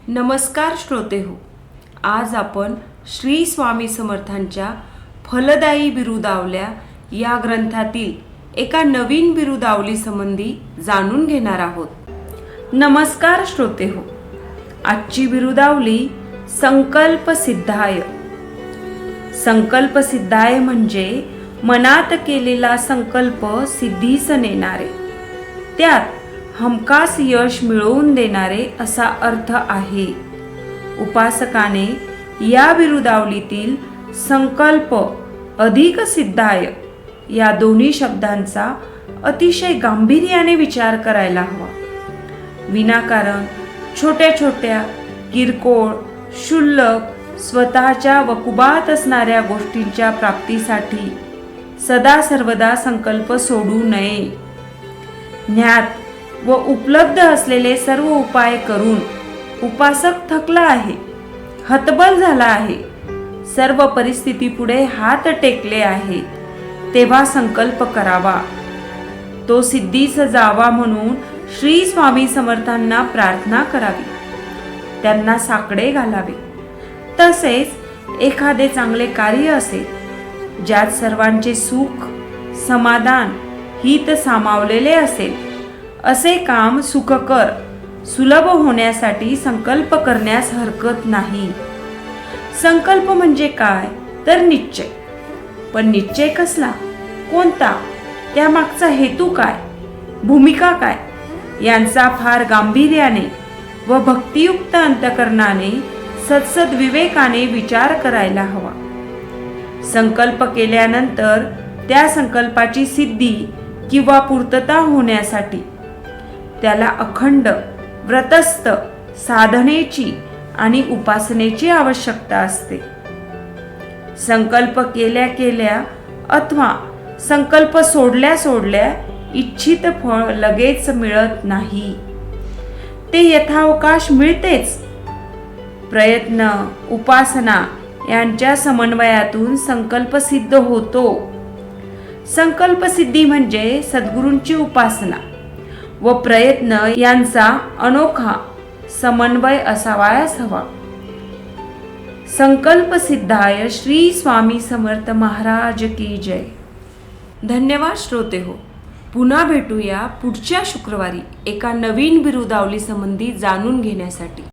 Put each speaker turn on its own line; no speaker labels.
नमस्कार श्रोते हो, आज आपण श्री स्वामी समर्थांच्या फलदायी बिरुदावल्या या ग्रंथातील एका नवीन बिरुदावली संबंधी जाणून घेणार आहोत. नमस्कार श्रोते हो, आजची बिरुदावली संकल्प सिद्धाय. संकल्प सिद्धाय म्हणजे मनात केलेला संकल्प सिद्धीस नेणारे, त्यात हमखास यश मिळवून देणारे असा अर्थ आहे. उपासकाने या बिरुदावलीतील संकल्प अधिक सिद्धाय या दोन्ही शब्दांचा अतिशय गांभीर्याने विचार करायला हवा. विनाकारण छोट्या छोट्या किरकोळ क्षुल्लक स्वतःच्या वकुबात असणाऱ्या गोष्टींच्या प्राप्तीसाठी सदा सर्वदा संकल्प सोडू नये. ज्ञात व उपलब्ध असलेले सर्व उपाय करून उपासक थकला आहे, हतबल झाला आहे, सर्व परिस्थितीपुढे हात टेकले आहेत, तेव्हा संकल्प करावा. तो सिद्धीस जावा म्हणून श्री स्वामी समर्थांना प्रार्थना करावी, त्यांना साकडे घालावे. तसेच एखादे चांगले कार्य असेल ज्यात सर्वांचे सुख समाधान हित सामावलेले असेल, असे काम सुखकर सुलभ होण्यासाठी संकल्प करण्यास हरकत नाही. संकल्प म्हणजे काय तर निश्चय. पण निश्चय कसला, कोणता, त्यामागचा हेतू काय, भूमिका काय यांचा फार गांभीर्याने व भक्तियुक्त अंतकरणाने सत्सद विवेकाने विचार करायला हवा. संकल्प केल्यानंतर त्या संकल्पाची सिद्धी किंवा पूर्तता होण्यासाठी त्याला अखंड व्रतस्थ साधनेची आणि उपासनेची आवश्यकता असते. संकल्प केल्या केल्या अथवा संकल्प सोडल्या सोडल्या इच्छित फळ लगेच मिळत नाही, ते यथावकाश मिळतेच. प्रयत्न उपासना यांच्या समन्वयातून संकल्प सिद्ध होतो. संकल्प सिद्धी म्हणजे सद्गुरूंची उपासना व प्रयत्न यांचा अनोखा समन्वय असावयास हवा. संकल्प सिद्धाय श्री स्वामी समर्थ महाराज की जय. धन्यवाद श्रोते हो, पुन्हा भेटूया पुढच्या शुक्रवारी एका नवीन बिरुदावली संबंधी जाणून घेण्यासाठी.